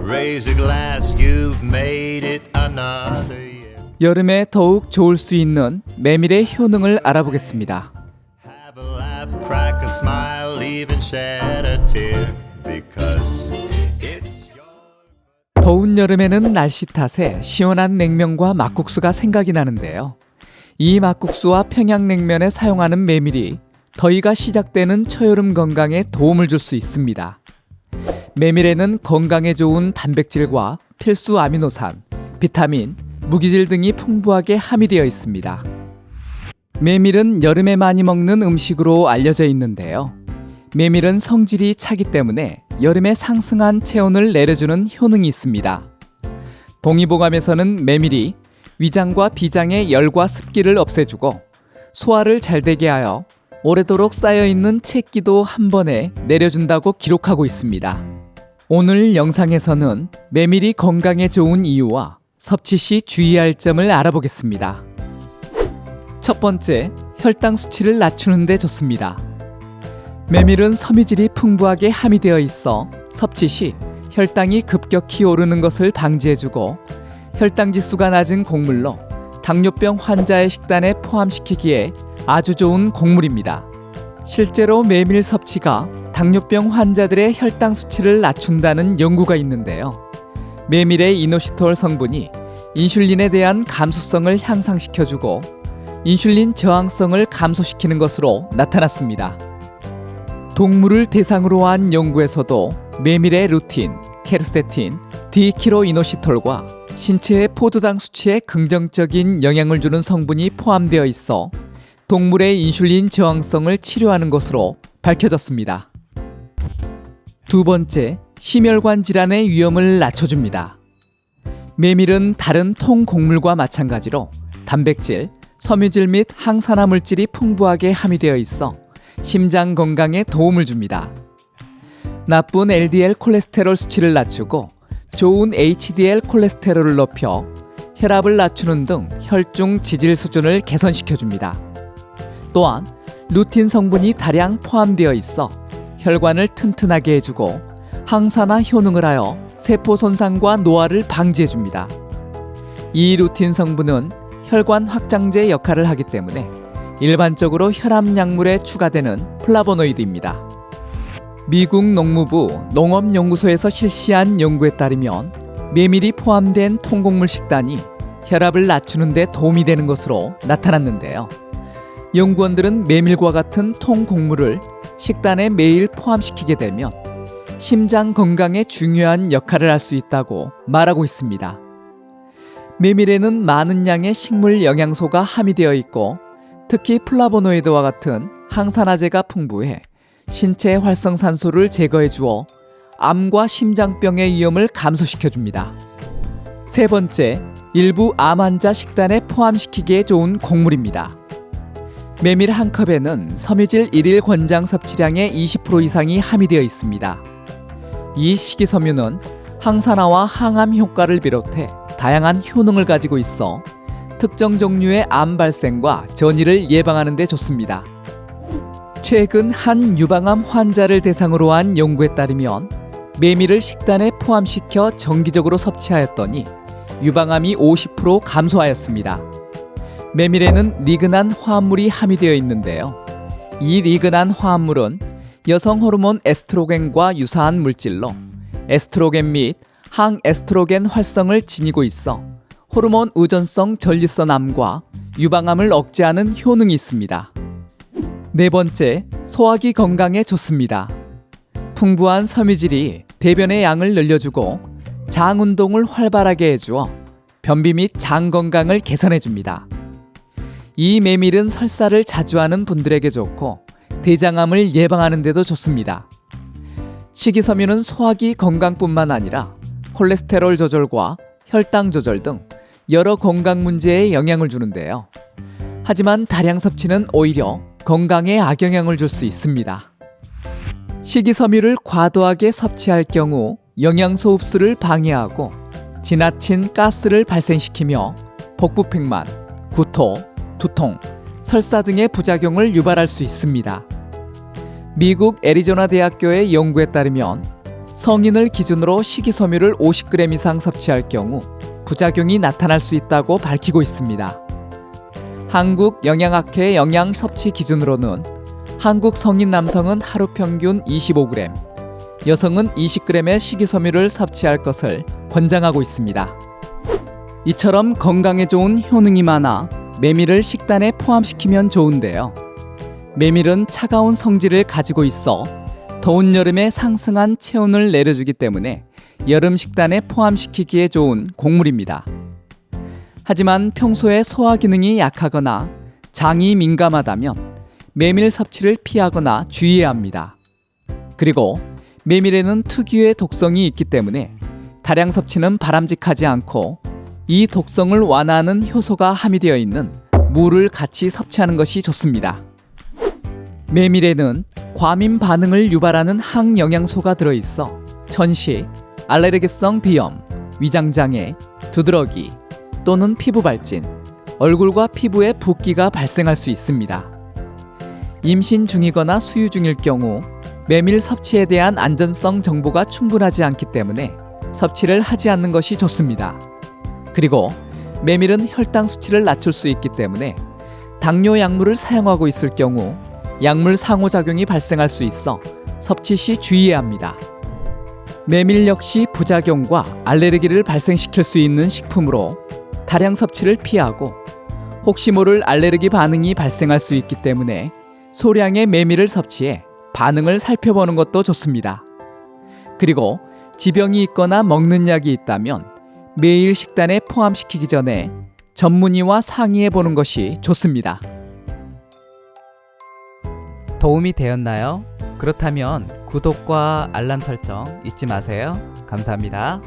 Raise a glass, you've made it another year. 여름에 더욱 좋을 수 있는 메밀의 효능을 알아보겠습니다. Have a laugh, crack a smile, even shed a tear. Because it's your... 더운 여름에는 날씨 탓에 시원한 냉면과 막국수가 생각이 나는데요. 이 막국수와 평양냉면에 사용하는 메밀이 더위가 시작되는 초여름 건강에 도움을 줄 수 있습니다. 메밀에는 건강에 좋은 단백질과 필수 아미노산, 비타민, 무기질 등이 풍부하게 함유되어 있습니다. 메밀은 여름에 많이 먹는 음식으로 알려져 있는데요. 메밀은 성질이 차기 때문에 여름에 상승한 체온을 내려주는 효능이 있습니다. 동의보감에서는 메밀이 위장과 비장의 열과 습기를 없애주고 소화를 잘 되게 하여 오래도록 쌓여있는 채기도 한 번에 내려준다고 기록하고 있습니다. 오늘 영상에서는 메밀이 건강에 좋은 이유와 섭취 시 주의할 점을 알아보겠습니다. 첫 번째, 혈당 수치를 낮추는 데 좋습니다. 메밀은 섬유질이 풍부하게 함유되어 있어 섭취 시 혈당이 급격히 오르는 것을 방지해주고 혈당 지수가 낮은 곡물로 당뇨병 환자의 식단에 포함시키기에 아주 좋은 곡물입니다. 실제로 메밀 섭취가 당뇨병 환자들의 혈당 수치를 낮춘다는 연구가 있는데요. 메밀의 이노시톨 성분이 인슐린에 대한 감수성을 향상시켜주고 인슐린 저항성을 감소시키는 것으로 나타났습니다. 동물을 대상으로 한 연구에서도 메밀의 루틴, 케르세틴, 디키로이노시톨과 신체의 포도당 수치에 긍정적인 영향을 주는 성분이 포함되어 있어 동물의 인슐린 저항성을 치료하는 것으로 밝혀졌습니다. 두 번째, 심혈관 질환의 위험을 낮춰줍니다. 메밀은 다른 통곡물과 마찬가지로 단백질, 섬유질 및 항산화 물질이 풍부하게 함유되어 있어 심장 건강에 도움을 줍니다. 나쁜 LDL 콜레스테롤 수치를 낮추고 좋은 HDL 콜레스테롤을 높여 혈압을 낮추는 등 혈중 지질 수준을 개선시켜줍니다. 또한 루틴 성분이 다량 포함되어 있어 혈관을 튼튼하게 해주고 항산화 효능을 하여 세포 손상과 노화를 방지해줍니다. 이 루틴 성분은 혈관 확장제 역할을 하기 때문에 일반적으로 혈압 약물에 추가되는 플라보노이드입니다. 미국 농무부 농업연구소에서 실시한 연구에 따르면 메밀이 포함된 통곡물 식단이 혈압을 낮추는 데 도움이 되는 것으로 나타났는데요. 연구원들은 메밀과 같은 통곡물을 식단에 매일 포함시키게 되면 심장 건강에 중요한 역할을 할 수 있다고 말하고 있습니다. 메밀에는 많은 양의 식물 영양소가 함유되어 있고 특히 플라보노이드와 같은 항산화제가 풍부해 신체 활성산소를 제거해 주어 암과 심장병의 위험을 감소시켜줍니다. 세 번째, 일부 암 환자 식단에 포함시키기에 좋은 곡물입니다. 메밀 한 컵에는 섬유질 1일 권장 섭취량의 20% 이상이 함유되어 있습니다. 이 식이섬유는 항산화와 항암 효과를 비롯해 다양한 효능을 가지고 있어 특정 종류의 암 발생과 전이를 예방하는 데 좋습니다. 최근 한 유방암 환자를 대상으로 한 연구에 따르면 메밀을 식단에 포함시켜 정기적으로 섭취하였더니 유방암이 50% 감소하였습니다. 메밀에는 리그난 화합물이 함유되어 있는데요. 이 리그난 화합물은 여성 호르몬 에스트로겐과 유사한 물질로 에스트로겐 및 항에스트로겐 활성을 지니고 있어 호르몬 의존성 전립선암과 유방암을 억제하는 효능이 있습니다. 네 번째, 소화기 건강에 좋습니다. 풍부한 섬유질이 대변의 양을 늘려주고 장 운동을 활발하게 해주어 변비 및 장 건강을 개선해줍니다. 이 메밀은 설사를 자주 하는 분들에게 좋고 대장암을 예방하는 데도 좋습니다. 식이섬유는 소화기 건강뿐만 아니라 콜레스테롤 조절과 혈당 조절 등 여러 건강 문제에 영향을 주는데요. 하지만 다량 섭취는 오히려 건강에 악영향을 줄 수 있습니다. 식이섬유를 과도하게 섭취할 경우 영양소 흡수를 방해하고 지나친 가스를 발생시키며 복부팽만, 구토, 두통, 설사 등의 부작용을 유발할 수 있습니다. 미국 애리조나 대학교의 연구에 따르면 성인을 기준으로 식이섬유를 50g 이상 섭취할 경우 부작용이 나타날 수 있다고 밝히고 있습니다. 한국영양학회 영양 섭취 기준으로는 한국 성인 남성은 하루 평균 25g, 여성은 20g의 식이섬유를 섭취할 것을 권장하고 있습니다. 이처럼 건강에 좋은 효능이 많아 메밀을 식단에 포함시키면 좋은데요. 메밀은 차가운 성질을 가지고 있어 더운 여름에 상승한 체온을 내려주기 때문에 여름 식단에 포함시키기에 좋은 곡물입니다. 하지만 평소에 소화 기능이 약하거나 장이 민감하다면 메밀 섭취를 피하거나 주의해야 합니다. 그리고 메밀에는 특유의 독성이 있기 때문에 다량 섭취는 바람직하지 않고 이 독성을 완화하는 효소가 함유되어 있는 물을 같이 섭취하는 것이 좋습니다. 메밀에는 과민 반응을 유발하는 항영양소가 들어있어 천식, 알레르기성 비염, 위장장애, 두드러기 또는 피부 발진, 얼굴과 피부에 붓기가 발생할 수 있습니다. 임신 중이거나 수유 중일 경우 메밀 섭취에 대한 안전성 정보가 충분하지 않기 때문에 섭취를 하지 않는 것이 좋습니다. 그리고 메밀은 혈당 수치를 낮출 수 있기 때문에 당뇨 약물을 사용하고 있을 경우 약물 상호작용이 발생할 수 있어 섭취 시 주의해야 합니다. 메밀 역시 부작용과 알레르기를 발생시킬 수 있는 식품으로 다량 섭취를 피하고 혹시 모를 알레르기 반응이 발생할 수 있기 때문에 소량의 메밀을 섭취해 반응을 살펴보는 것도 좋습니다. 그리고 지병이 있거나 먹는 약이 있다면 매일 식단에 포함시키기 전에 전문의와 상의해 보는 것이 좋습니다. 도움이 되었나요? 그렇다면 구독과 알람 설정 잊지 마세요. 감사합니다.